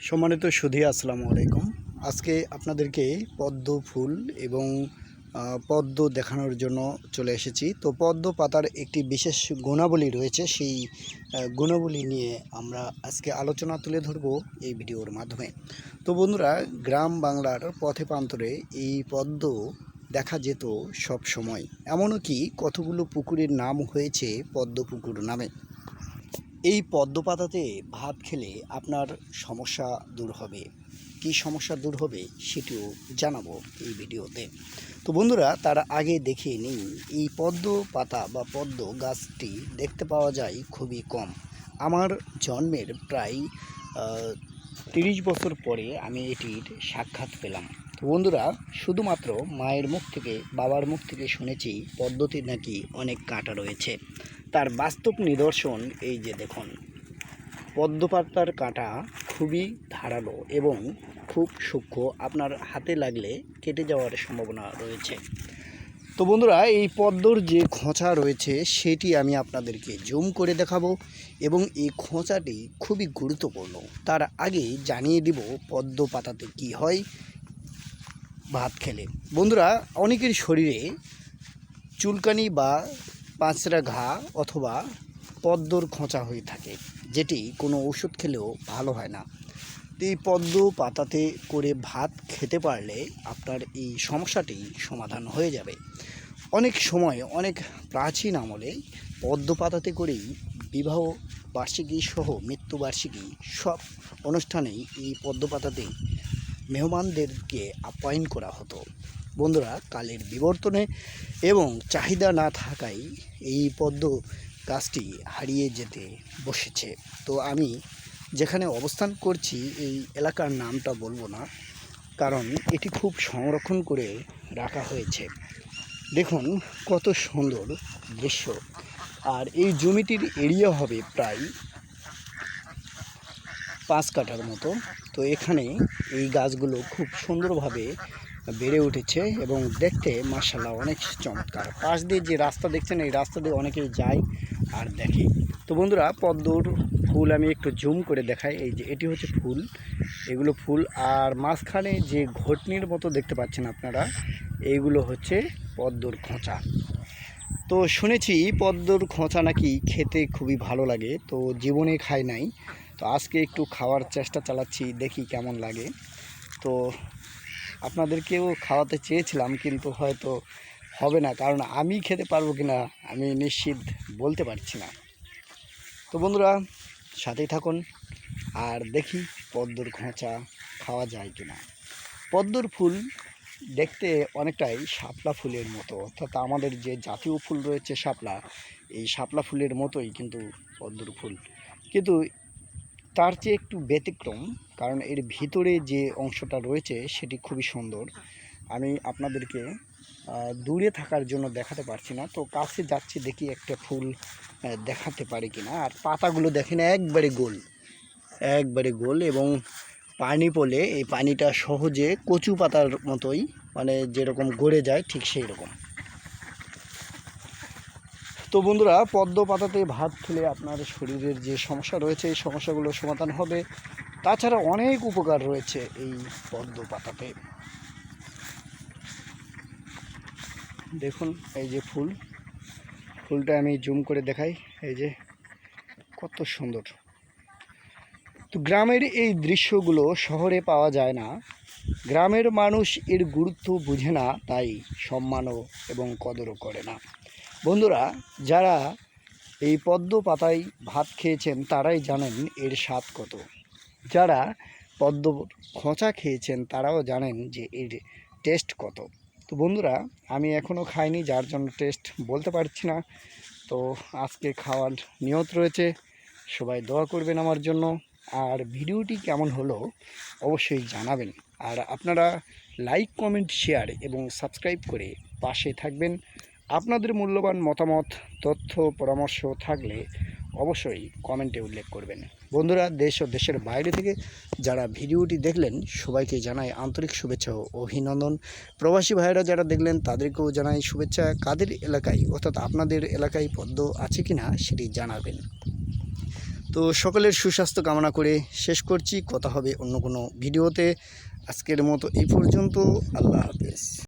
সম্মানিত সুধী আসসালামু আলাইকুম। আজকে আপনাদেরকে পদ্ম ফুল এবং পদ্ম দেখানোর জন্য চলে এসেছি। তো পদ্ম পাতার একটি বিশেষ গুণাবলী রয়েছে, সেই গুণাবলী নিয়ে আমরা আজকে আলোচনা তুলে ধরব এই ভিডিওর মাধ্যমে। তো বন্ধুরা, গ্রাম বাংলার পথে প্রান্তরে এই পদ্ম দেখা যেত সব সময়। এমনও কি কতগুলো পুকুরের নাম হয়েছে পদ্ম পুকুর নামে। এই পদ্ম পাতাতে ভাত খেলে আপনার সমস্যা দূর হবে। কী সমস্যা দূর হবে সেটিও জানাবো এই ভিডিওতে। তো বন্ধুরা, তার আগে দেখে নিই, এই পদ্ম পাতা বা পদ্ম গাছটি দেখতে পাওয়া যায় খুবই কম। আমার জন্মের প্রায় 30 বছর পরে আমি এটির সাক্ষাৎ পেলাম। তো বন্ধুরা, শুধুমাত্র মায়ের মুখ থেকে, বাবার মুখ থেকে শুনেছি পদ্মটির নাকি অনেক কাঁটা রয়েছে। তার বাস্তব নিদর্শন এই যে দেখুন, পদ্ম পাতার কাঁটা খুবই ধারালো এবং খুব সূক্ষ্ম, আপনার হাতে লাগলে কেটে যাওয়ার সম্ভাবনা রয়েছে। তো বন্ধুরা, এই পদ্মর যে খোঁচা রয়েছে সেটি আমি আপনাদেরকে জুম করে দেখাবো এবং এই খোঁচাটি খুবই গুরুত্বপূর্ণ। তার আগে জানিয়ে দিব পদ্ম পাতাতে কি হয় ভাত খেলে। বন্ধুরা, অনেকের শরীরে চুলকানি বা পাঁচরা ঘা অথবা পদ্মর খোঁচা হয়ে থাকে, যেটি কোনো ওষুধ খেলেও ভালো হয় না। তো এই পদ্ম পাতাতে করে ভাত খেতে পারলে আপনার এই সমস্যাটি সমাধান হয়ে যাবে। অনেক সময়, অনেক প্রাচীন আমলে পদ্ম পাতাতে করেই বিবাহ বার্ষিকী সহ মৃত্যুবার্ষিকী সব অনুষ্ঠানেই এই পদ্ম পাতাতে মেহমানদেরকে আপ্যায়ন করা হতো। বন্ধুরা, কালের বিবর্তনে এবং চাহিদা না থাকায় এই পদ্ম গাছটি হারিয়ে যেতে বসেছে। তো আমি যেখানে অবস্থান করছি এই এলাকার নামটা বলবো না, কারণ এটি খুব সংরক্ষণ করে রাখা হয়েছে। দেখুন কত সুন্দর দৃশ্য। আর এই জমিটির এরিয়া হবে প্রায় 5 কাঠার মতো। তো এখানে এই গাছগুলো খুব সুন্দরভাবে বেড়ে উঠেছে এবং দেখতে মাশাআল্লাহ অনেক চমৎকার। পাশ দিয়ে যে রাস্তা দেখছেন, এই রাস্তা দিয়ে অনেকেই যায় আর দেখে। তো বন্ধুরা, পদ্মর ফুল আমি একটু জুম করে দেখাই। এই যে এটি হচ্ছে ফুল, এগুলো ফুল। আর মাঝখানে যে ঘটনির মতো দেখতে পাচ্ছেন আপনারা, এইগুলো হচ্ছে পদ্মর খোঁচা। তো শুনেছি পদ্মর খোঁচা নাকি খেতে খুবই ভালো লাগে, তো জীবনে খাই নাই। তো আজকে একটু খাওয়ার চেষ্টা চালাচ্ছি, দেখি কেমন লাগে। তো আপনাদেরকেও খাওয়াতে চেয়েছিলাম, কিন্তু হয়তো হবে না, কারণ আমি খেতে পারবো কি না আমি নিশ্চিত বলতে পারছি না। তো বন্ধুরা, সাথেই থাকুন আর দেখি পদ্মর খোঁচা খাওয়া যায় কি না। পদ্মর ফুল দেখতে অনেকটাই শাপলা ফুলের মতো, অর্থাৎ আমাদের যে জাতীয় ফুল রয়েছে শাপলা, এই শাপলা ফুলের মতোই কিন্তু পদ্মর ফুল, কিন্তু তার চেয়ে একটু ব্যতিক্রম, কারণ এর ভিতরে যে অংশটা রয়েছে সেটি খুবই সুন্দর। আমি আপনাদেরকে দূরে থাকার জন্য দেখাতে পারছি না, তো কাছে যাচ্ছি, দেখি একটা ফুল দেখাতে পারি কিনা। আর পাতাগুলো দেখেন একবারে গোল, একবারে গোল, এবং পানি পড়লে এই পানিটা সহজে কচু পাতার মতোই, মানে যেরকম গড়ে যায় ঠিক সেই রকম। তো বন্ধুরা, পদ্ম পাতাতে ভাত খেলে আপনার শরীরের যে সমস্যা রয়েছে এই সমস্যাগুলো সমাধান হবে। তাছাড়া অনেক উপকার রয়েছে এই পদ্ম পাতাতে। দেখুন এই যে ফুলটা আমি জুম করে দেখাই, এই যে কত সুন্দর। তো গ্রামের এই দৃশ্যগুলো শহরে পাওয়া যায় না। গ্রামের মানুষ এর গুরুত্ব বুঝে না, তাই সম্মানও এবং কদরও করে না। বন্ধুরা, যারা এই পদ্ম পাতায় ভাত খেয়েছেন তারাই জানেন এর স্বাদ কত। যারা পদ্ম খোঁচা খেয়েছেন তারাও জানেন যে এর টেস্ট কত। তো বন্ধুরা, আমি এখনও খাইনি, যার জন্য টেস্ট বলতে পারছি না। তো আজকে খাওয়ার নিয়ত রয়েছে, সবাই দোয়া করবেন আমার জন্য। আর ভিডিওটি কেমন হলো অবশ্যই জানাবেন। আর আপনারা লাইক, কমেন্ট, শেয়ার এবং সাবস্ক্রাইব করে পাশে থাকবেন। আপনাদের মূল্যবান মতামত, তথ্য, পরামর্শ থাকলে অবশ্যই কমেন্টে উল্লেখ করবেন। বন্ধুরা, দেশ ও দেশের বাইরে থেকে যারা ভিডিওটি দেখলেন সবাইকে জানাই আন্তরিক শুভেচ্ছা ও অভিনন্দন। প্রবাসী ভাইয়েরা যারা দেখলেন তাদেরকেও জানাই শুভেচ্ছা। কাদের এলাকায়, অর্থাৎ আপনাদের এলাকায় পদ্ম আছে কিনা সেটি জানাবেন। তো সকলের সুস্বাস্থ্য কামনা করে শেষ করছি। কথা হবে অন্য কোনো ভিডিওতে। আজকের মতো এই পর্যন্ত। আল্লাহ হাফেজ।